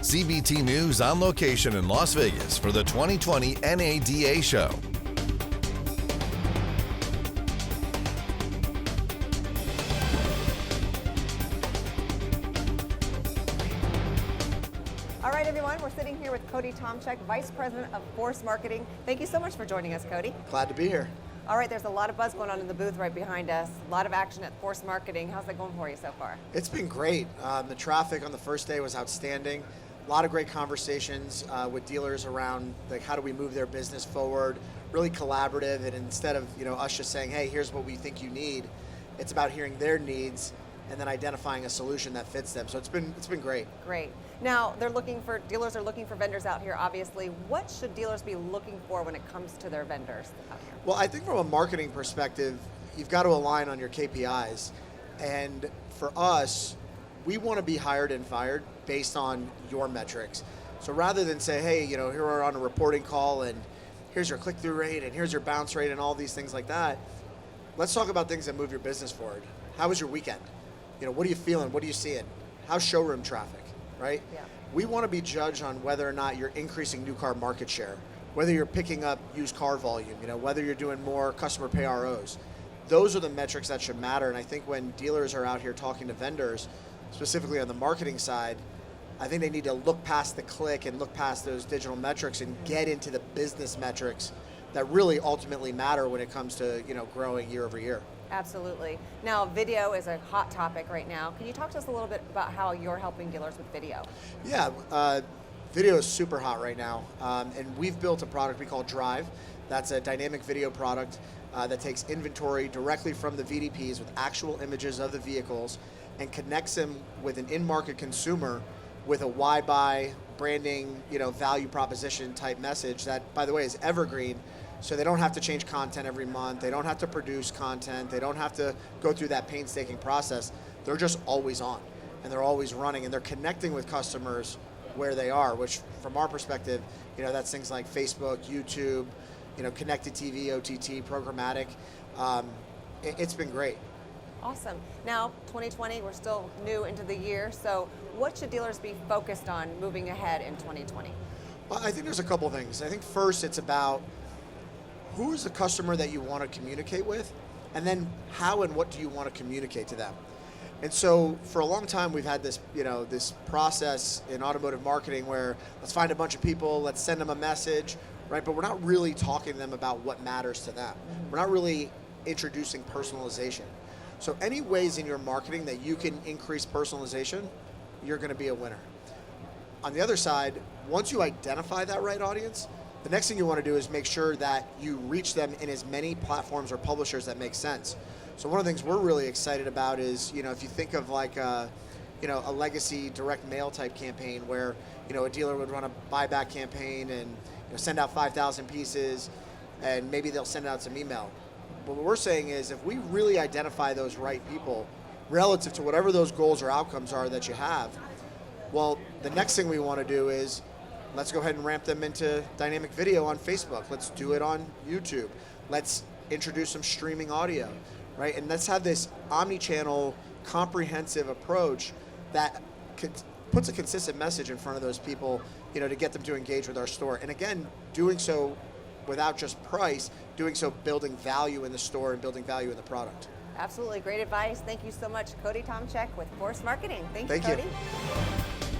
CBT News on location in Las Vegas for the 2020 NADA show. All right, everyone, we're sitting here with Cody Tomczyk, Vice President of Force Marketing. Thank you so much for joining us, Cody. Glad to be here. All right, there's a lot of buzz going on in the booth right behind us. A lot of action at Force Marketing. How's that going for you so far? It's been great. The traffic on the first day was outstanding. A lot of great conversations with dealers around like how do we move their business forward. Really collaborative, and instead of us just saying, hey, here's what we think you need, it's about hearing their needs and then identifying a solution that fits them. So it's been great. Great. Now dealers are looking for vendors out here. Obviously, what should dealers be looking for when it comes to their vendors out here? Well, I think from a marketing perspective, you've got to align on your KPIs. And for us, we want to be hired and fired based on your metrics. So rather than say, hey, here we're on a reporting call and here's your click-through rate and here's your bounce rate and all these things like that, let's talk about things that move your business forward. How was your weekend? What are you feeling? What are you seeing? How's showroom traffic, right? Yeah. We want to be judged on whether or not you're increasing new car market share, whether you're picking up used car volume, whether you're doing more customer pay ROs. Those are the metrics that should matter. And I think when dealers are out here talking to vendors, specifically on the marketing side, I think they need to look past the click and look past those digital metrics and get into the business metrics that really ultimately matter when it comes to growing year over year. Absolutely. Now, video is a hot topic right now. Can you talk to us a little bit about how you're helping dealers with video? Yeah, video is super hot right now, and we've built a product we call Drive. That's a dynamic video product that takes inventory directly from the VDPs with actual images of the vehicles and connects them with an in-market consumer with a why buy branding, value proposition type message that, by the way, is evergreen. So they don't have to change content every month. They don't have to produce content. They don't have to go through that painstaking process. They're just always on, and they're always running, and they're connecting with customers where they are, which from our perspective, that's things like Facebook, YouTube, connected TV, OTT, programmatic. It's been great. Awesome. Now, 2020, we're still new into the year, so what should dealers be focused on moving ahead in 2020? Well, I think there's a couple things. I think first it's about who is the customer that you want to communicate with, and then how and what do you want to communicate to them? And so for a long time we've had this, this process in automotive marketing where let's find a bunch of people, let's send them a message, right? But we're not really talking to them about what matters to them. We're not really introducing personalization. So any ways in your marketing that you can increase personalization, you're going to be a winner. On the other side, once you identify that right audience, the next thing you want to do is make sure that you reach them in as many platforms or publishers that make sense. So one of the things we're really excited about is, if you think of like a legacy direct mail type campaign where, a dealer would run a buyback campaign and send out 5,000 pieces and maybe they'll send out some email. But what we're saying is if we really identify those right people relative to whatever those goals or outcomes are that you have, well, the next thing we want to do is let's go ahead and ramp them into dynamic video on Facebook. Let's do it on YouTube. Let's introduce some streaming audio, right? And let's have this omni-channel comprehensive approach that puts a consistent message in front of those people, to get them to engage with our store. And again, doing so without just price, doing so building value in the store and building value in the product. Absolutely. Great advice. Thank you so much, Cody Tomczyk with Force Marketing. Thank you, Thank Cody. you.